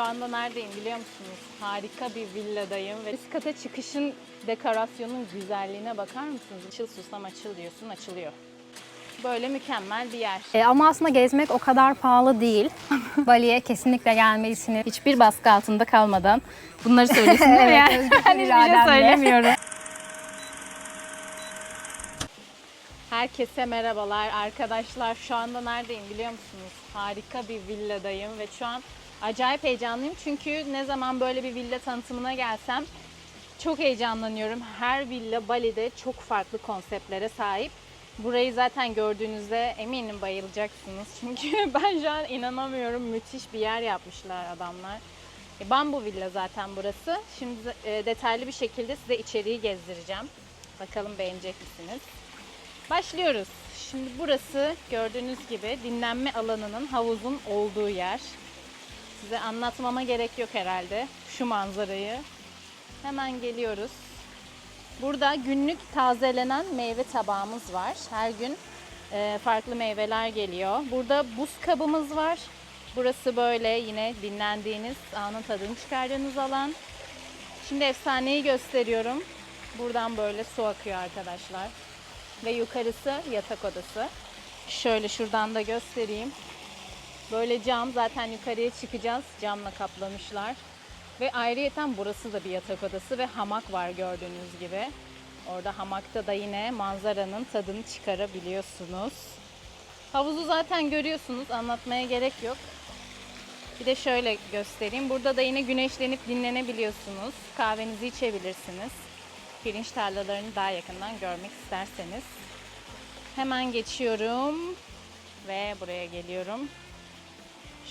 Şu anda neredeyim biliyor musunuz? Harika bir villadayım ve üst kata çıkışın dekorasyonun güzelliğine bakar mısınız? Açıl susam açıl diyorsun, açılıyor. Böyle mükemmel bir yer. Ama aslında gezmek o kadar pahalı değil. Bali'ye kesinlikle gelmelisiniz. Hiçbir baskı altında kalmadan bunları söylesin değil mi? Evet, Yani? özgür Ben hiçbir şey irademle. söylemiyorum. Herkese merhabalar arkadaşlar. Şu anda neredeyim biliyor musunuz? Harika bir villadayım ve şu an acayip heyecanlıyım. Çünkü ne zaman böyle bir villa tanıtımına gelsem çok heyecanlanıyorum. Her villa Bali'de çok farklı konseptlere sahip. Burayı zaten gördüğünüzde eminim bayılacaksınız. Çünkü ben şu an inanamıyorum. Müthiş bir yer yapmışlar adamlar. Bambu villa zaten burası. Şimdi detaylı bir şekilde size içeriği gezdireceğim. Bakalım beğenecek misiniz? Başlıyoruz. Şimdi burası gördüğünüz gibi dinlenme alanının, havuzun olduğu yer. Size anlatmama gerek yok herhalde şu manzarayı. Hemen geliyoruz. Burada günlük tazelenen meyve tabağımız var. Her gün farklı meyveler geliyor. Burada buz kabımız var. Burası böyle yine dinlendiğiniz, anın tadını çıkardığınız alan. Şimdi efsaneyi gösteriyorum. Buradan böyle su akıyor arkadaşlar. Ve yukarısı yatak odası. Şöyle şuradan da göstereyim. Böyle cam, zaten yukarıya çıkacağız. Camla kaplamışlar. Ve ayrıyeten burası da bir yatak odası ve hamak var gördüğünüz gibi. Orada hamakta da yine manzaranın tadını çıkarabiliyorsunuz. Havuzu zaten görüyorsunuz. Anlatmaya gerek yok. Bir de şöyle göstereyim. Burada da yine güneşlenip dinlenebiliyorsunuz. Kahvenizi içebilirsiniz. Pirinç tarlalarını daha yakından görmek isterseniz. Hemen geçiyorum ve buraya geliyorum.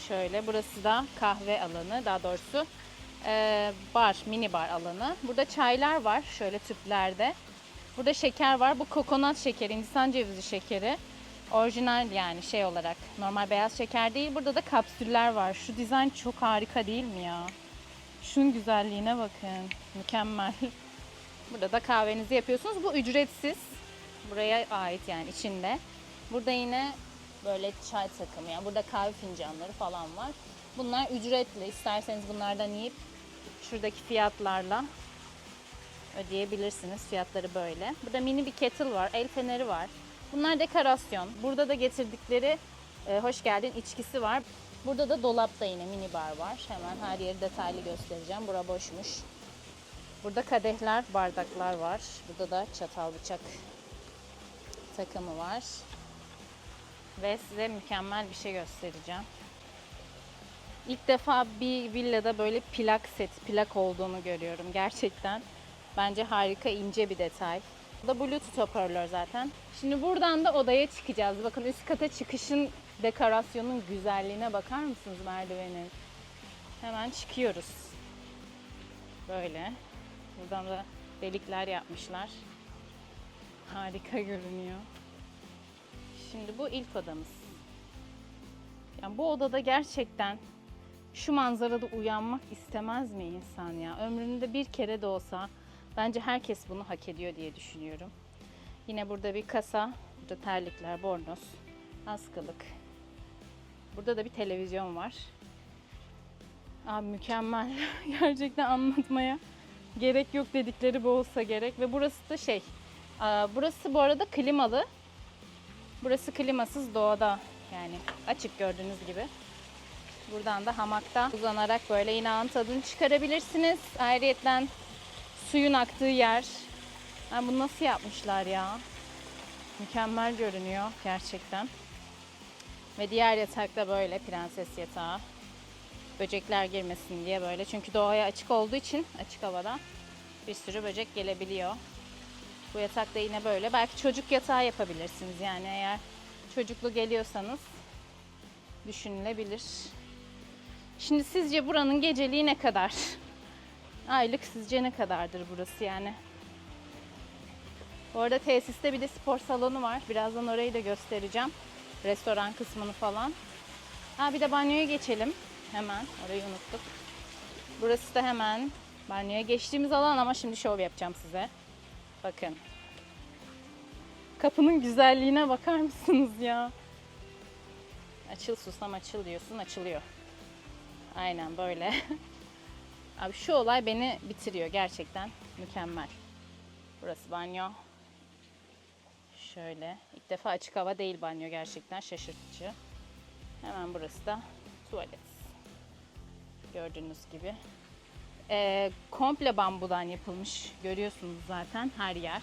Şöyle, burası da kahve alanı, daha doğrusu bar, mini bar alanı. Burada çaylar var şöyle tüplerde. Burada şeker var. Bu kokonat şekeri, Hindistan cevizi şekeri. Orijinal yani şey olarak, normal beyaz şeker değil. Burada da kapsüller var. Şu dizayn çok harika değil mi ya? Şunun güzelliğine bakın. Mükemmel. Burada da kahvenizi yapıyorsunuz. Bu ücretsiz. Buraya ait yani içinde. Burada yine böyle çay takımı, yani burada kahve fincanları falan var. Bunlar ücretli. İsterseniz bunlardan yiyip şuradaki fiyatlarla ödeyebilirsiniz. Fiyatları böyle. Burada mini bir kettle var. El feneri var. Bunlar dekorasyon. Burada da getirdikleri hoş geldin içkisi var. Burada da dolapta yine mini bar var. Hemen her yeri detaylı göstereceğim. Bura boşmuş. Burada kadehler, bardaklar var. Burada da çatal bıçak takımı var. Ve size mükemmel bir şey göstereceğim. İlk defa bir villada böyle plak seti, plak olduğunu görüyorum gerçekten. Bence harika, ince bir detay. Bu da Bluetooth hoparlör zaten. Şimdi buradan da odaya çıkacağız. Bakın üst kata çıkışın dekorasyonun güzelliğine bakar mısınız merdivenin? Hemen çıkıyoruz. Böyle. Buradan da delikler yapmışlar. Harika görünüyor. Şimdi bu ilk odamız. Yani bu odada gerçekten şu manzarada uyanmak istemez mi insan ya? Ömründe bir kere de olsa bence herkes bunu hak ediyor diye düşünüyorum. Yine burada bir kasa, burada terlikler, bornoz, askılık. Burada da bir televizyon var. Abi mükemmel. Gerçekten anlatmaya gerek yok, dedikleri bu olsa gerek. Ve burası da burası bu arada klimalı. Burası klimasız doğada, yani açık gördüğünüz gibi. Buradan da hamakta uzanarak böyle yine anın tadını çıkarabilirsiniz. Ayrıyeten suyun aktığı yer. Yani bunu nasıl yapmışlar ya? Mükemmel görünüyor gerçekten. Ve diğer yatakta böyle prenses yatağı. Böcekler girmesin diye böyle. Çünkü doğaya açık olduğu için açık havada bir sürü böcek gelebiliyor. Bu yatakta yine böyle. Belki çocuk yatağı yapabilirsiniz. Yani eğer çocuklu geliyorsanız düşünülebilir. Şimdi sizce buranın geceliği ne kadar? Aylık sizce ne kadardır burası yani? Bu arada tesiste bir de spor salonu var. Birazdan orayı da göstereceğim. Restoran kısmını falan. Bir de banyoya geçelim. Hemen orayı unuttuk. Burası da hemen banyoya geçtiğimiz alan ama şimdi şov yapacağım size. Bakın. Kapının güzelliğine bakar mısınız ya? Açıl susam açıl diyorsun, açılıyor. Aynen böyle. Abi şu olay beni bitiriyor gerçekten. Mükemmel. Burası banyo. Şöyle. İlk defa açık hava değil banyo, gerçekten şaşırtıcı. Hemen burası da tuvalet. Gördüğünüz gibi. Komple bambudan yapılmış. Görüyorsunuz zaten her yer.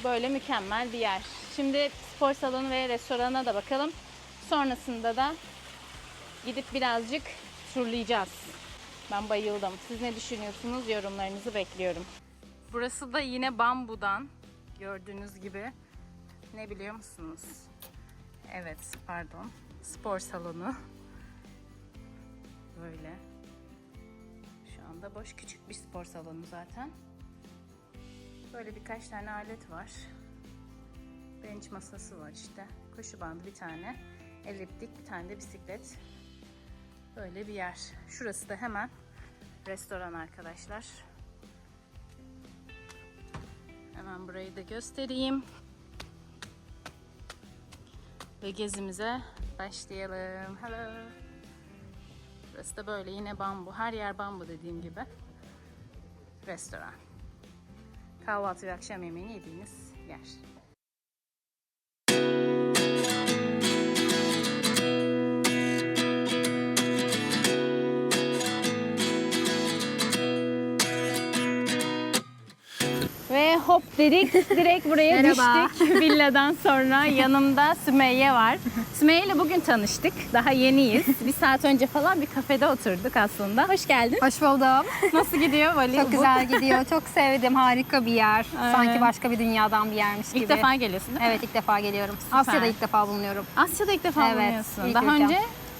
Böyle mükemmel bir yer. Şimdi spor salonu ve restorana da bakalım. Sonrasında da gidip birazcık turlayacağız. Ben bayıldım. Siz ne düşünüyorsunuz? Yorumlarınızı bekliyorum. Burası da yine bambudan. Gördüğünüz gibi. Ne biliyor musunuz? Evet, pardon. Spor salonu. Böyle. Şu anda boş, küçük bir spor salonu zaten. Böyle birkaç tane alet var. Bench masası var işte. Koşu bandı bir tane. Eliptik bir tane de bisiklet. Böyle bir yer. Şurası da hemen restoran arkadaşlar. Hemen burayı da göstereyim. Ve gezimize başlayalım. Hello. Burası da böyle yine bambu. Her yer bambu dediğim gibi. Restoran. Kahvaltı ve akşam yemeğini yediğiniz yer. Ve hop dedik, direkt buraya Merhaba. düştük. Villadan sonra yanımda Sümeyye var. Sümeyye ile bugün tanıştık. Daha yeniyiz. Bir saat önce falan bir kafede oturduk aslında. Hoş geldin. Hoş buldum. Nasıl gidiyor Bali? Çok güzel gidiyor. Çok sevdim. Harika bir yer. Evet. Sanki başka bir dünyadan bir yermiş gibi. İlk defa geliyorsun değil mi? Evet, ilk defa geliyorum. Asya'da ilk defa bulunuyorum. Asya'da ilk defa Evet, bulunuyorsun. ilk Daha ülkem. önce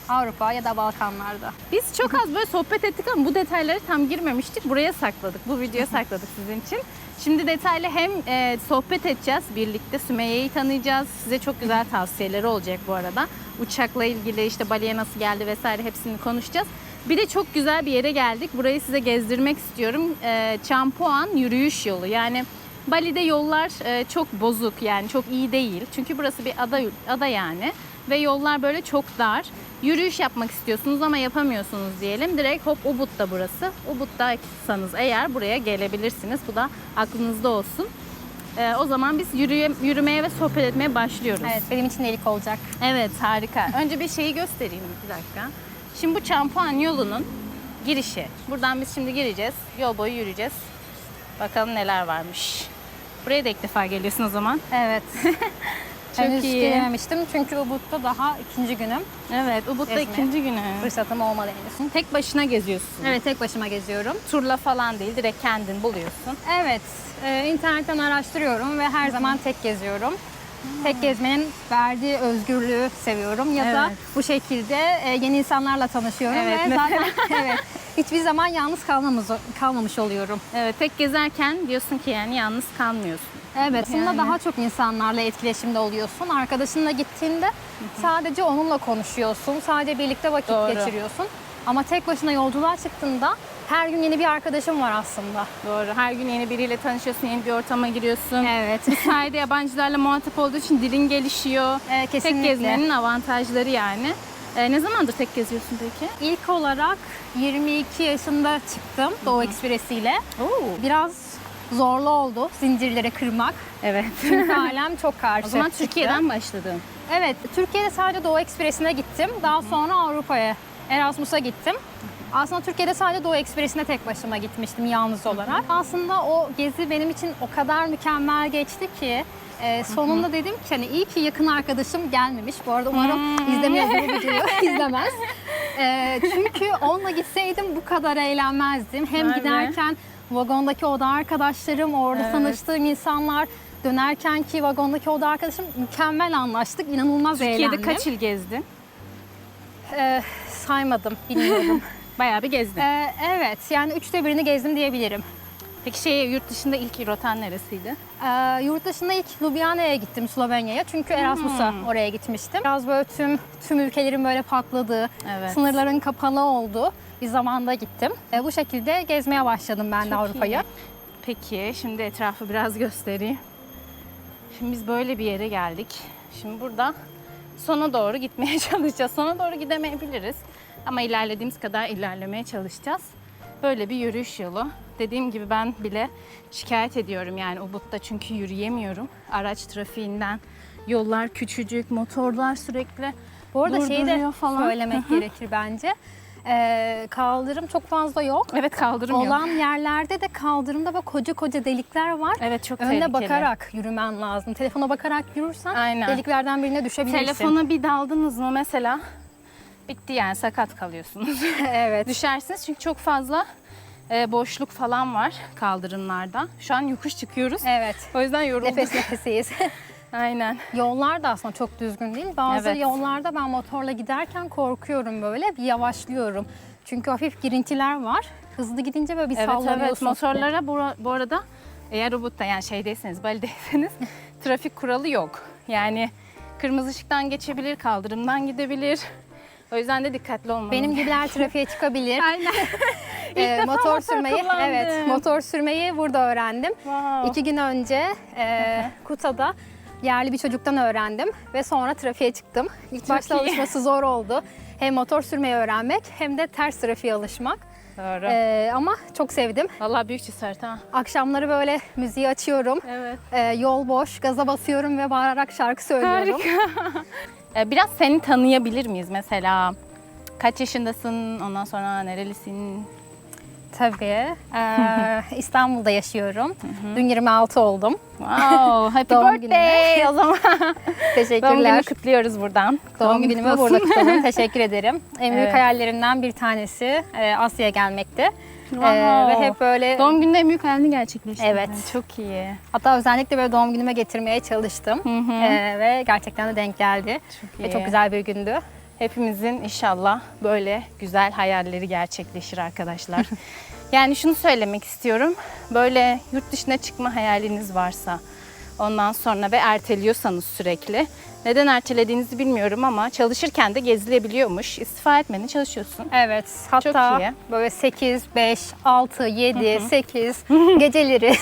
Avrupa ya da Balkanlarda. biz çok az böyle sohbet ettik ama bu detayları tam girmemiştik. Buraya sakladık. Bu videoya sakladık sizin için. Şimdi detaylı hem sohbet edeceğiz birlikte. Sümeyye'yi tanıyacağız. Size çok güzel tavsiyeleri olacak bu arada. Uçakla ilgili işte Bali'ye nasıl geldi vesaire hepsini konuşacağız. Bir de çok güzel bir yere geldik. Burayı size gezdirmek istiyorum. Champuan yürüyüş yolu. Yani Bali'de yollar çok bozuk, yani çok iyi değil. Çünkü burası bir ada yani. Ve yollar böyle çok dar. Yürüyüş yapmak istiyorsunuz ama yapamıyorsunuz diyelim. Direkt hop Ubud'da burası. Ubud'daysanız eğer buraya gelebilirsiniz. Bu da aklınızda olsun. O zaman biz yürümeye ve sohbet etmeye başlıyoruz. Evet, benim için de ilk olacak. Evet, harika. Önce bir şeyi göstereyim, bir dakika. Şimdi bu Champuan yolunun girişi. Buradan biz şimdi gireceğiz. Yol boyu yürüyeceğiz. Bakalım neler varmış. Buraya da ilk defa geliyorsun o zaman. Evet. Çok Henüz iyi. gelememiştim çünkü Ubud'da daha ikinci günüm. Evet, Ubud'da Gezmeye. ikinci günü. Fırsatım olmadı henüz. Tek başına geziyorsun. Evet, tek başıma geziyorum. Turla falan değil, direkt kendin buluyorsun. Evet, internetten araştırıyorum ve her zaman tek geziyorum. Tek gezmenin verdiği özgürlüğü seviyorum ya da Evet. bu şekilde yeni insanlarla tanışıyorum Evet, ve mesela. zaten evet, hiçbir zaman yalnız kalmamış oluyorum. Evet, tek gezerken diyorsun ki yani yalnız kalmıyorsun. Evet, bunda Yani. daha çok insanlarla etkileşimde oluyorsun. Arkadaşınla gittiğinde sadece onunla konuşuyorsun, sadece birlikte vakit Doğru. geçiriyorsun. Ama tek başına yolculuğa çıktığında her gün yeni bir arkadaşım var aslında. Doğru. Her gün yeni biriyle tanışıyorsun, yeni bir ortama giriyorsun. Evet. Sayede yabancılarla muhatap olduğu için dilin gelişiyor. Tek Kesinlikle. gezmenin avantajları yani. Ne zamandır tek geziyorsun peki? İlk olarak 22 yaşında çıktım Doğu Ekspresi ile. Oo. Biraz zorlu oldu zincirleri kırmak. Evet. Çünkü ailem çok karşı O zaman çıktı. Türkiye'den başladın. Evet, Türkiye'de sadece Doğu Ekspresi'ne gittim. Daha sonra Avrupa'ya, Erasmus'a gittim. Aslında Türkiye'de sadece Doğu Ekspresi'ne tek başıma gitmiştim yalnız olarak. Aslında o gezi benim için o kadar mükemmel geçti ki sonunda dedim ki hani iyi ki yakın arkadaşım gelmemiş. Bu arada umarım izlemiyor bu videoyu, izlemez. Çünkü onunla gitseydim bu kadar eğlenmezdim. Hem Vay be. giderken vagondaki oda arkadaşlarım, orada Evet. tanıştığım insanlar, dönerken ki vagondaki oda arkadaşım mükemmel anlaştık. İnanılmaz Türkiye'de eğlendim. kaç yıl gezdin? Saymadım, bilmiyorum. Bayağı bir gezdin. Evet, yani 1/3'ünü gezdim diyebilirim. Peki yurt dışında ilk rotan neresiydi? Yurt dışında ilk Ljubljana'ya gittim, Slovenya'ya. Çünkü Erasmus'a oraya gitmiştim. Biraz böyle tüm ülkelerin böyle patladığı, Evet. sınırların kapalı olduğu bir zamanda gittim. Bu şekilde gezmeye başladım ben de Çok Avrupa'yı. iyi. Peki şimdi etrafı biraz göstereyim. Şimdi biz böyle bir yere geldik. Şimdi burada sona doğru gitmeye çalışacağız. Sona doğru gidemeyebiliriz. Ama ilerlediğimiz kadar ilerlemeye çalışacağız. Böyle bir yürüyüş yolu. Dediğim gibi ben bile şikayet ediyorum yani Ubud'da çünkü yürüyemiyorum. Araç trafiğinden, yollar küçücük, motorlar sürekli Bu arada şeyi de durduruyor falan. söylemek gerekir bence. Kaldırım çok fazla yok. Evet, kaldırım yok. Olan yerlerde de kaldırımda böyle koca koca delikler var. Evet, çok Önüne tehlikeli. bakarak yürümen lazım. Telefona bakarak yürürsen Aynen. deliklerden birine düşebilirsin. Telefona bir daldınız mı mesela bitti yani, sakat kalıyorsunuz. Evet. Düşersiniz çünkü çok fazla boşluk falan var kaldırımlarda. Şu an yokuş çıkıyoruz. Evet. O yüzden yorulduk. Nefes nefeseyiz. Aynen. Yollar da aslında çok düzgün değil. Bazı Evet. yollarda ben motorla giderken korkuyorum böyle. Bir yavaşlıyorum. Çünkü hafif girintiler var. Hızlı gidince böyle bir Evet, sallanıyorsun. evet. Motorlara bu arada eğer Ubud'da yani şeydeyseniz, Bali'deyseniz trafik kuralı yok. Yani kırmızı ışıktan geçebilir, kaldırımdan gidebilir. O yüzden de dikkatli olmanız. Benim gibiler trafiğe çıkabilir. Aynen. defa Motor sürmeyi, kullandım. evet, motor sürmeyi burada öğrendim. Wow. 2 gün önce Kuta'da yerli bir çocuktan öğrendim ve sonra trafiğe çıktım. İlk başta iyi. alışması zor oldu. Hem motor sürmeyi öğrenmek hem de ters trafiğe alışmak. Doğru. Ama çok sevdim. Vallahi büyük cesaret ha. Akşamları böyle müziği açıyorum. Evet. Yol boş, gaza basıyorum ve bağırarak şarkı söylüyorum. Biraz seni tanıyabilir miyiz mesela? Kaç yaşındasın? Ondan sonra nerelisin? Tabii. İstanbul'da yaşıyorum. Dün 26 oldum. Wow, happy Doğum birthday o zaman. Teşekkürler. Doğum gününü kutluyoruz buradan. Doğum kutlu günümü olsun. burada kutladım. Teşekkür ederim. En büyük Evet. hayallerimden bir tanesi Asya'ya gelmekti. Wow. Ve hep böyle Doğum gününde en büyük hayalini gerçekleştirdin. Evet. Çok iyi. hatta özellikle böyle doğum günüme getirmeye çalıştım. Ve gerçekten de denk geldi. Çok Ve iyi. çok güzel bir gündü. Hepimizin inşallah böyle güzel hayalleri gerçekleşir arkadaşlar. Yani şunu söylemek istiyorum. Böyle yurt dışına çıkma hayaliniz varsa, ondan sonra ve erteliyorsanız sürekli. Neden ertelediğinizi bilmiyorum ama çalışırken de gezilebiliyormuş. İstifa etmeden çalışıyorsun. Evet. Hatta iyi. böyle 8, 5, 6, 7, 8 geceleri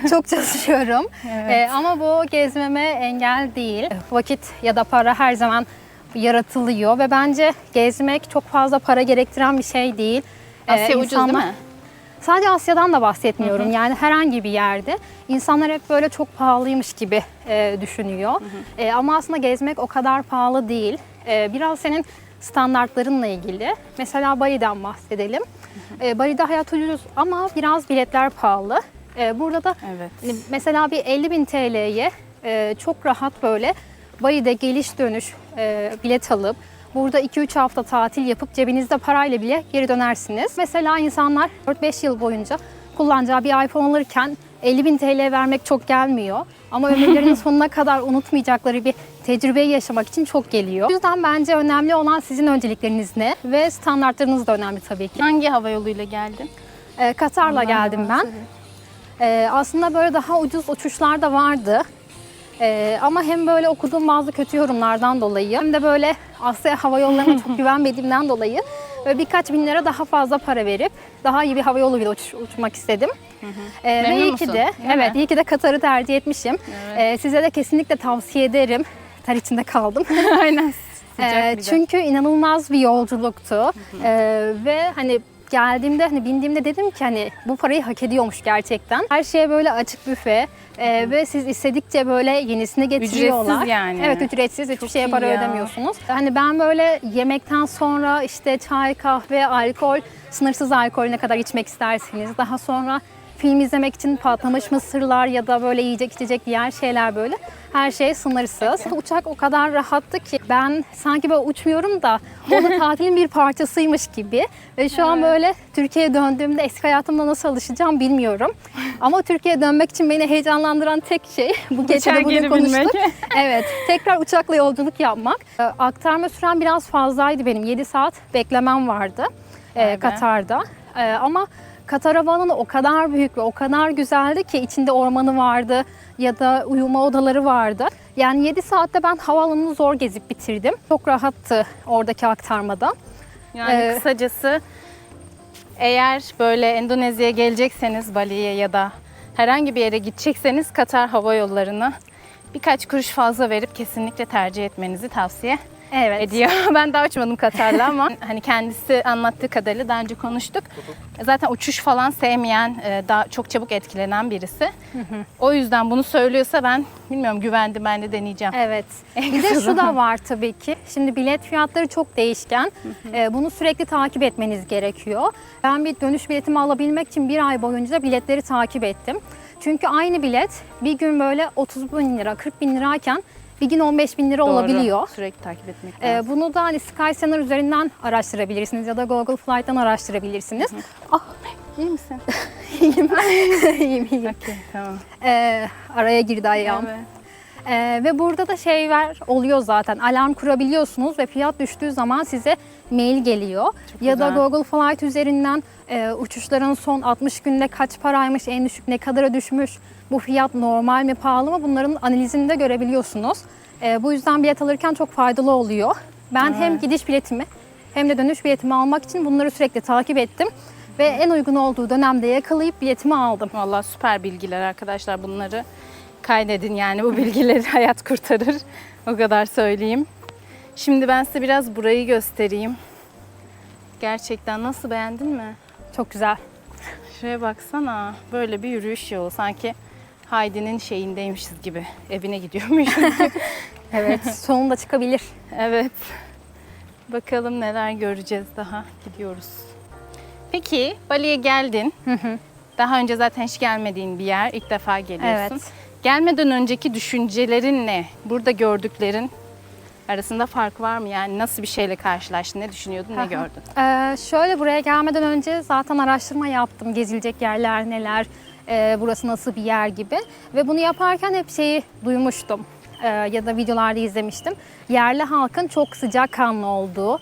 çok çalışıyorum. Evet. Ama bu gezmeme engel değil. Vakit ya da para her zaman yaratılıyor ve bence gezmek çok fazla para gerektiren bir şey değil. Asya ucuz değil mi? Sadece Asya'dan da bahsetmiyorum. Yani herhangi bir yerde insanlar hep böyle çok pahalıymış gibi düşünüyor. Ama aslında gezmek o kadar pahalı değil. Biraz senin standartlarınla ilgili. Mesela Bali'den bahsedelim. Bali'de hayat ucuz ama biraz biletler pahalı. Burada da Evet. mesela bir 50.000 TL'ye çok rahat böyle Bali'de geliş dönüş bilet alıp burada 2-3 hafta tatil yapıp cebinizde parayla bile geri dönersiniz. Mesela insanlar 4-5 yıl boyunca kullanacağı bir iPhone alırken 50.000 TL vermek çok gelmiyor. Ama ömürlerinin sonuna kadar unutmayacakları bir tecrübeyi yaşamak için çok geliyor. O yüzden bence önemli olan sizin öncelikleriniz ne ve standartlarınız da önemli tabii ki. Hangi hava yoluyla geldin? Katar'la geldim ben. Aslında böyle daha ucuz uçuşlar da vardı. Ama hem böyle okuduğum bazı kötü yorumlardan dolayı hem de böyle Asya hava yollarına çok güvenmediğimden dolayı ve birkaç bin lira daha fazla para verip daha iyi bir hava yoluyla uçmak istedim. Ve Memnun iyi musun? ki de, Değil evet, mi? iyi ki de Katar'ı tercih etmişim. Size de kesinlikle tavsiye ederim. Ter içinde kaldım. Aynen. Sıcak bir de. Çünkü inanılmaz bir yolculuktu. Ve hani geldiğimde hani bindiğimde dedim ki hani bu parayı hak ediyormuş gerçekten. Her şeye böyle açık büfe ve siz istedikçe böyle yenisini getiriyorlar. Ücretsiz yani. Evet, ücretsiz, hiçbir şeye iyi para ya. ödemiyorsunuz. Hani ben böyle yemekten sonra işte çay, kahve, alkol, sınırsız alkol ne kadar içmek isterseniz. Daha sonra film izlemek için patlamış mısırlar ya da böyle yiyecek içecek diğer şeyler böyle. Her şey sınırsız. Uçak o kadar rahattı ki ben sanki böyle uçmuyorum da o da tatilin bir parçasıymış gibi. Ve şu an böyle Türkiye'ye döndüğümde eski hayatımda nasıl alışacağım bilmiyorum. Ama Türkiye'ye dönmek için beni heyecanlandıran tek şey bu gece Uçağa de bugün geri konuştuk. binmek. Evet, tekrar uçakla yolculuk yapmak. Aktarma süren biraz fazlaydı benim. 7 saat beklemem vardı Vay be. Katar'da. Ama Katar Havaalanı o kadar büyük ve o kadar güzeldi ki içinde ormanı vardı ya da uyuma odaları vardı. Yani 7 saatte ben havaalanını zor gezip bitirdim. Çok rahattı oradaki aktarmada. Yani kısacası eğer böyle Endonezya'ya gelecekseniz, Bali'ye ya da herhangi bir yere gidecekseniz Katar Hava Yolları'nı birkaç kuruş fazla verip kesinlikle tercih etmenizi tavsiye Evet. ediyor. Ben daha uçmadım Katar'la ama hani kendisi anlattığı kadarıyla daha önce konuştuk. Zaten uçuş falan sevmeyen, daha çok çabuk etkilenen birisi. O yüzden bunu söylüyorsa ben bilmiyorum, güvendim, ben de deneyeceğim. Evet. Bir de şu da var tabii ki. Şimdi bilet fiyatları çok değişken. Bunu sürekli takip etmeniz gerekiyor. Ben bir dönüş biletimi alabilmek için bir ay boyunca biletleri takip ettim. Çünkü aynı bilet bir gün böyle 30 bin lira, 40 bin lirayken bir gün 15 bin lira Doğru. olabiliyor. Sürekli takip etmek lazım. Bunu da hani Skyscanner üzerinden araştırabilirsiniz ya da Google Flight'tan araştırabilirsiniz. İyi misin? İyiyim. İyiyim. Okey, tamam. Araya girdi ayağım. Evet. Ve burada da oluyor zaten. Alarm kurabiliyorsunuz ve fiyat düştüğü zaman size mail geliyor. Ya da güzel. Google Flight üzerinden uçuşların son 60 günde kaç paraymış, en düşük ne kadara düşmüş, bu fiyat normal mi pahalı mı, bunların analizini de görebiliyorsunuz. Bu yüzden bilet alırken çok faydalı oluyor. Ben hem gidiş biletimi hem de dönüş biletimi almak için bunları sürekli takip ettim. Ve en uygun olduğu dönemde yakalayıp biletimi aldım. Vallahi süper bilgiler arkadaşlar, bunları kaydedin, yani bu bilgileri hayat kurtarır. O kadar söyleyeyim. Şimdi ben size biraz burayı göstereyim. Gerçekten nasıl, beğendin mi? Çok güzel. Şuraya baksana, böyle bir yürüyüş yolu, sanki Heidi'nin şeyindeymişiz gibi, evine gidiyormuşuz gibi. Evet, sonunda çıkabilir. Evet. Bakalım neler göreceğiz daha. Gidiyoruz. Peki Bali'ye geldin. Daha önce zaten hiç gelmediğin bir yer. İlk defa geliyorsun. Evet. Gelmeden önceki düşüncelerin ne? Burada gördüklerin arasında fark var mı? Yani nasıl bir şeyle karşılaştın? Ne düşünüyordun? Ne gördün? Şöyle, buraya gelmeden önce zaten araştırma yaptım. Gezilecek yerler neler, burası nasıl bir yer gibi. Ve bunu yaparken hep şeyi duymuştum. Ya da videolarda izlemiştim. Yerli halkın çok sıcakkanlı olduğu,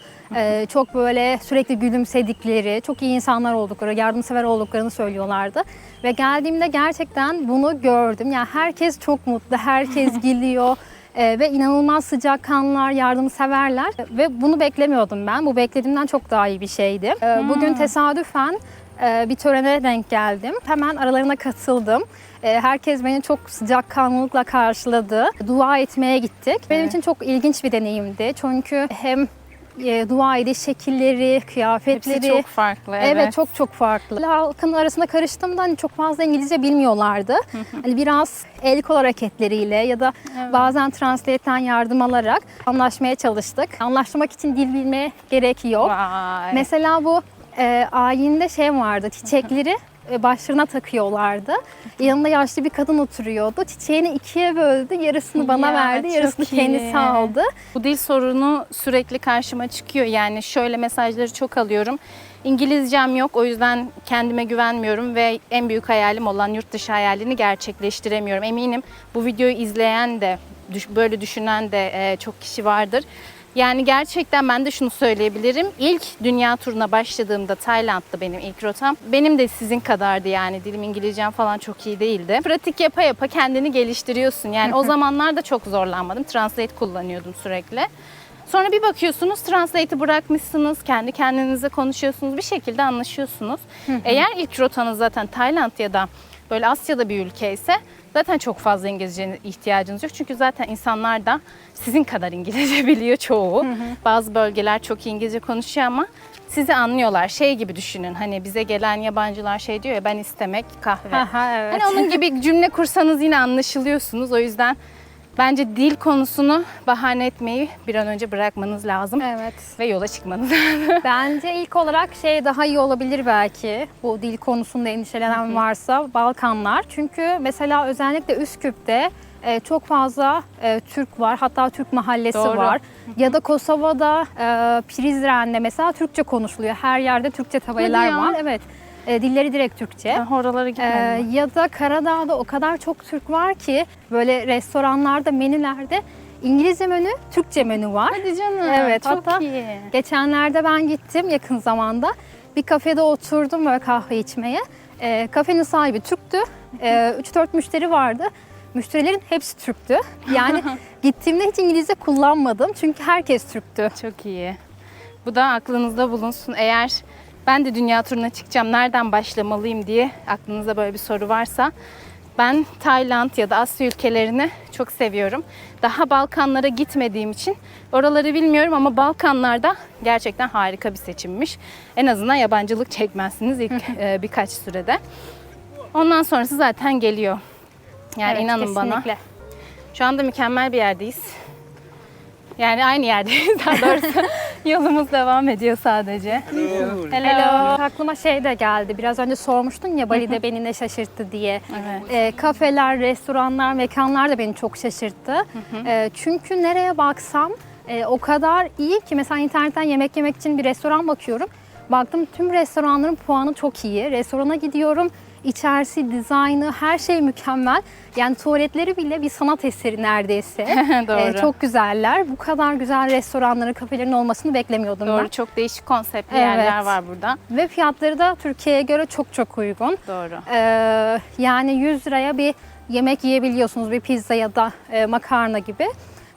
çok böyle sürekli gülümsedikleri, çok iyi insanlar oldukları, yardımsever olduklarını söylüyorlardı. Ve geldiğimde gerçekten bunu gördüm. Yani herkes çok mutlu, herkes gülüyor. Ve inanılmaz sıcakkanlılar, yardımseverler ve bunu beklemiyordum ben. Bu beklediğimden çok daha iyi bir şeydi. Bugün tesadüfen bir törene denk geldim. Hemen aralarına katıldım. Herkes beni çok sıcakkanlılıkla karşıladı. Dua etmeye gittik. Benim için çok ilginç bir deneyimdi. Çünkü hem dua ediş şekilleri, kıyafetleri. Hepsi çok farklı. Evet, çok farklı. Halkın arasında karıştığımda hani çok fazla İngilizce bilmiyorlardı. Hani biraz el kol hareketleriyle ya da bazen translate'ten yardım alarak anlaşmaya çalıştık. Anlaşmak için dil bilmeye gerek yok. Vay. Mesela bu ayinde şey vardı, çiçekleri başlarına takıyorlardı. Yanında yaşlı bir kadın oturuyordu. Çiçeğini ikiye böldü. Yarısını bana Ya, verdi, yarısını çok kendisi iyi. aldı. Bu dil sorunu sürekli karşıma çıkıyor. Yani şöyle mesajları çok alıyorum. İngilizcem yok, o yüzden kendime güvenmiyorum ve en büyük hayalim olan yurt dışı hayalini gerçekleştiremiyorum. Eminim bu videoyu izleyen de, böyle düşünen de çok kişi vardır. Yani gerçekten ben de şunu söyleyebilirim. İlk dünya turuna başladığımda Tayland'da benim ilk rotam. Benim de sizin kadardı yani. Dilim İngilizcem falan çok iyi değildi. Pratik yapa yapa kendini geliştiriyorsun. Yani o zamanlar da çok zorlanmadım. Translate kullanıyordum sürekli. Sonra bir bakıyorsunuz Translate'i bırakmışsınız. Kendi kendinize konuşuyorsunuz. Bir şekilde anlaşıyorsunuz. Eğer ilk rotanız zaten Tayland ya da böyle Asya'da bir ülke ise zaten çok fazla İngilizce ihtiyacınız yok. Çünkü zaten insanlar da sizin kadar İngilizce biliyor çoğu. Bazı bölgeler çok iyi İngilizce konuşuyor ama sizi anlıyorlar. Şey gibi düşünün, hani bize gelen yabancılar şey diyor ya, ben istemek kahve. Evet. Hani onun gibi cümle kursanız yine anlaşılıyorsunuz. O yüzden bence dil konusunu bahane etmeyi bir an önce bırakmanız lazım. Evet. Ve yola çıkmanız lazım. Bence ilk olarak şey daha iyi olabilir belki. Bu dil konusunda endişelenen varsa Balkanlar. Çünkü mesela özellikle Üsküp'te çok fazla Türk var. Hatta Türk mahallesi Doğru. var. Ya da Kosova'da Prizren'de mesela Türkçe konuşuluyor. Her yerde Türkçe tabelalar ya. var. Evet. Dilleri direkt Türkçe. Ben oralara gitmedim. Ya da Karadağ'da o kadar çok Türk var ki böyle restoranlarda, menülerde İngilizce menü, Türkçe menü var. Hadi canım. Evet, çok hatta iyi. geçenlerde ben gittim yakın zamanda. Bir kafede oturdum böyle kahve içmeye. Kafenin sahibi Türktü. 3-4 müşteri vardı. Müşterilerin hepsi Türktü. Yani gittiğimde hiç İngilizce kullanmadım. Çünkü herkes Türktü. Çok iyi. Bu da aklınızda bulunsun. Eğer ben de dünya turuna çıkacağım, nereden başlamalıyım diye aklınızda böyle bir soru varsa, ben Tayland ya da Asya ülkelerini çok seviyorum. Daha Balkanlara gitmediğim için oraları bilmiyorum ama Balkanlarda gerçekten harika bir seçimmiş. En azından yabancılık çekmezsiniz ilk birkaç sürede. Ondan sonrası zaten geliyor. Yani Evet, inanın bana. kesinlikle. Şu anda mükemmel bir yerdeyiz. Yani aynı yerdeyiz daha doğrusu. Yolumuz devam ediyor sadece. Hello. Aklıma şey de geldi. Biraz önce sormuştun ya Bali'de beni ne şaşırttı diye. Evet. Kafeler, restoranlar, mekanlar da beni çok şaşırttı. Çünkü nereye baksam o kadar iyi ki mesela internetten yemek yemek için bir restoran bakıyorum. Baktım tüm restoranların puanı çok iyi. Restorana gidiyorum. İçerisi, dizaynı, her şey mükemmel. Yani tuvaletleri bile bir sanat eseri neredeyse. Doğru. Çok güzeller. Bu kadar güzel restoranların, kafelerin olmasını beklemiyordum Doğru. ben. Çok değişik konseptli Evet. yerler var burada. Ve fiyatları da Türkiye'ye göre çok çok uygun. Doğru. Yani 100 liraya bir yemek yiyebiliyorsunuz. Bir pizza ya da makarna gibi.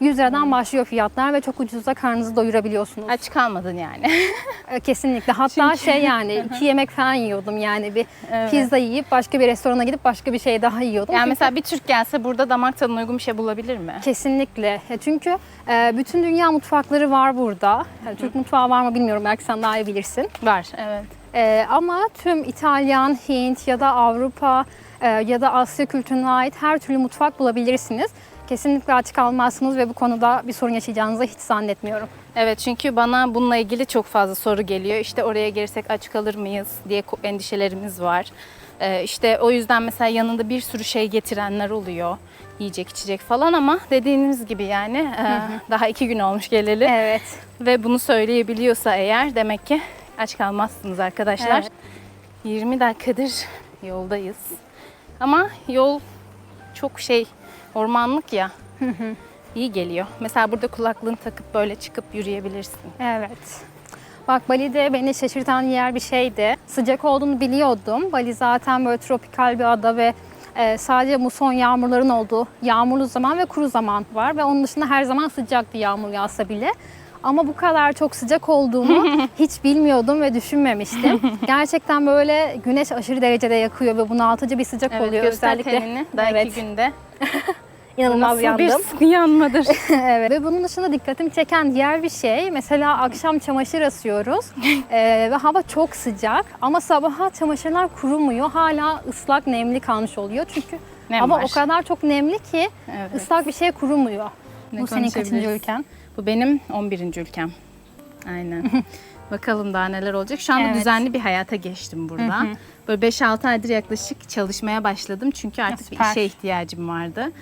100 liradan başlıyor fiyatlar ve çok ucuzda karnınızı doyurabiliyorsunuz. Aç kalmadın yani. Kesinlikle. Hatta şey yani 2 yemek falan yiyordum yani bir pizza yiyip başka bir restorana gidip başka bir şey daha yiyordum. Yani Çünkü mesela bir Türk gelse burada damak tadına uygun bir şey bulabilir mi? kesinlikle. Çünkü bütün dünya mutfakları var burada. Yani Türk mutfağı var mı bilmiyorum. Belki sen daha iyi bilirsin. Var. Evet. Ama tüm İtalyan, Hint ya da Avrupa ya da Asya kültürüne ait her türlü mutfak bulabilirsiniz. Kesinlikle aç kalmazsınız ve bu konuda bir sorun yaşayacağınızı hiç zannetmiyorum. Evet, çünkü bana bununla ilgili çok fazla soru geliyor. İşte oraya gelirsek aç kalır mıyız diye endişelerimiz var. İşte o yüzden mesela yanında bir sürü şey getirenler oluyor. Yiyecek, içecek falan ama dediğiniz gibi yani daha 2 gün olmuş geleli. Evet. Ve bunu söyleyebiliyorsa eğer demek ki aç kalmazsınız arkadaşlar. Evet. 20 dakikadır yoldayız. Ama yol çok ormanlık ya. İyi geliyor. Mesela burada kulaklığını takıp böyle çıkıp yürüyebilirsin. Evet. Bak Bali'de beni şaşırtan yer bir şeydi. Sıcak olduğunu biliyordum. Bali zaten böyle tropikal bir ada ve sadece muson yağmurların olduğu yağmurlu zaman ve kuru zaman var. Ve onun dışında her zaman sıcaktı yağmur yağsa bile. Ama bu kadar çok sıcak olduğunu hiç bilmiyordum ve düşünmemiştim. Gerçekten böyle güneş aşırı derecede yakıyor ve bunaltıcı bir sıcak Evet, oluyor. göster Özellikle tenini. Daha evet, 2 günde. inanılmaz Nasıl yandım. bir sıkı yanmadır. Evet. Ve bunun dışında dikkatimi çeken diğer bir şey, mesela akşam çamaşır asıyoruz ve hava çok sıcak ama sabaha çamaşırlar kurumuyor. Hala ıslak, nemli kalmış oluyor. Çünkü Nem hava var. o kadar çok nemli ki Evet. ıslak bir şey kurumuyor. Ne Bu senin kaçıncı konuşabiliriz? ülken? Bu benim 11. ülkem. Aynen. Bakalım daha neler olacak. Şu anda Evet. düzenli bir hayata geçtim burada. Böyle 5-6 aydır yaklaşık çalışmaya başladım. Çünkü artık bir süper. işe ihtiyacım vardı.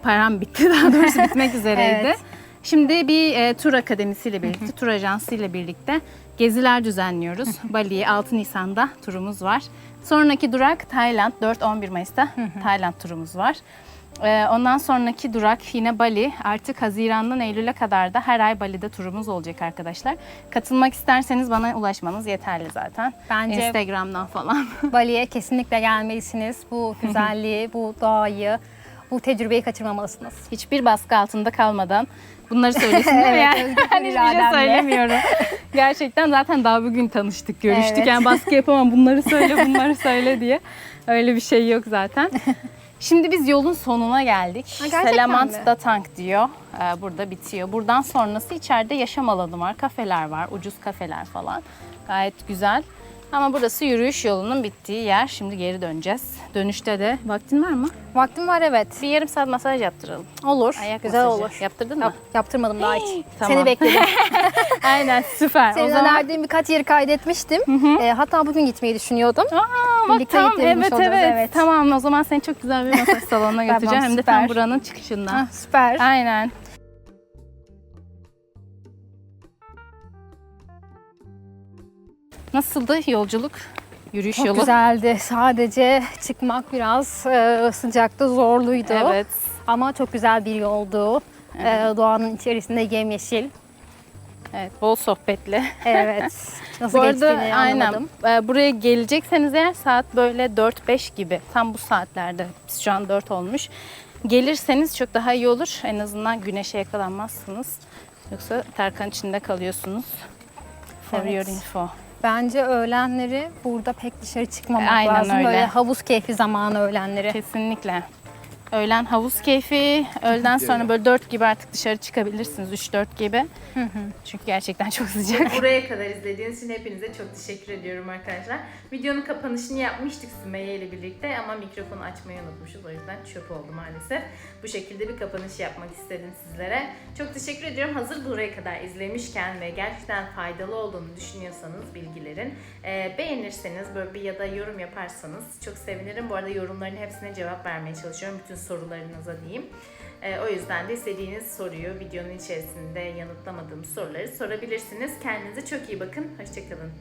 Param bitti, daha doğrusu bitmek üzereydi. Evet. Şimdi bir tur akademisiyle birlikte, tur ajansıyla birlikte geziler düzenliyoruz. Bali'ye 6 Nisan'da turumuz var. Sonraki durak Tayland, 4-11 Mayıs'ta Tayland turumuz var. Ondan sonraki durak yine Bali. Artık Haziran'dan Eylül'e kadar da her ay Bali'de turumuz olacak arkadaşlar. Katılmak isterseniz bana ulaşmanız yeterli zaten. Bence Instagram'dan falan. Bali'ye kesinlikle gelmelisiniz. Bu güzelliği, bu doğayı, bu tecrübeyi kaçırmamalısınız. Hiçbir baskı altında kalmadan bunları söylesin değil mi? Evet, Yani özgür ben hiçbir şey irademle. söylemiyorum. Gerçekten zaten daha bugün tanıştık, görüştük. Evet. Yani baskı yapamam, bunları söyle, bunları söyle diye. Öyle bir şey yok zaten. Şimdi biz yolun sonuna geldik. gerçekten Selamant mi? Datang diyor. Burada bitiyor. Buradan sonrası içeride yaşam alanı var, kafeler var, ucuz kafeler falan. Gayet güzel. Ama burası yürüyüş yolunun bittiği yer. Şimdi geri döneceğiz. Dönüşte de vaktin var mı? Vaktim var, evet. Bir yarım saat masaj yaptıralım. Olur. Ayak Güzel masajı. olur. Yaptırdın mı? Yaptırmadım daha hiç. Tamam. Seni bekledim. Aynen, süper. Senin O zaman... önerdiğin birkaç yeri kaydetmiştim. Hatta bugün gitmeyi düşünüyordum. Bak Birlikte tamam, gittiğimiz evet, olacağız, evet evet. Tamam, o zaman seni çok güzel bir masaj salonuna götüreceğim. Hem de tam süper. buranın çıkışında. Süper. Aynen. Nasıldı yolculuk? Yürüyüş Çok yolu. güzeldi. Sadece çıkmak biraz sıcaktı, zorluydu. Evet. Ama çok güzel bir yoldu. Doğanın içerisinde yemyeşil. Evet, bol sohbetli. Evet. Nasıl Bu arada geçtiğini anlamadım. aynen buraya gelecekseniz eğer saat böyle 4-5 gibi, tam bu saatlerde, biz şu an 4 olmuş. Gelirseniz çok daha iyi olur. En azından güneşe yakalanmazsınız. Yoksa Tarkan içinde kalıyorsunuz. For Evet. your info. Bence öğlenleri burada pek dışarı çıkmamak Aynen lazım. öyle. Böyle havuz keyfi zamanı öğlenleri. Kesinlikle. Öğlen havuz keyfi. Öğleden sonra böyle 4 gibi artık dışarı çıkabilirsiniz. 3-4 gibi. Çünkü gerçekten çok sıcak. Buraya kadar izlediğiniz için hepinize çok teşekkür ediyorum arkadaşlar. Videonun kapanışını yapmıştık Sümeyye ile birlikte ama mikrofonu açmayı unutmuşuz. O yüzden çöp oldu maalesef. Bu şekilde bir kapanış yapmak istedim sizlere. Çok teşekkür ediyorum. Hazır buraya kadar izlemişken ve gerçekten faydalı olduğunu düşünüyorsanız bilgilerin beğenirseniz böyle bir ya da yorum yaparsanız çok sevinirim. Bu arada yorumların hepsine cevap vermeye çalışıyorum. Bütün sorularınıza diyeyim. O yüzden de istediğiniz soruyu videonun içerisinde yanıtlamadığım soruları sorabilirsiniz. Kendinize çok iyi bakın. Hoşçakalın.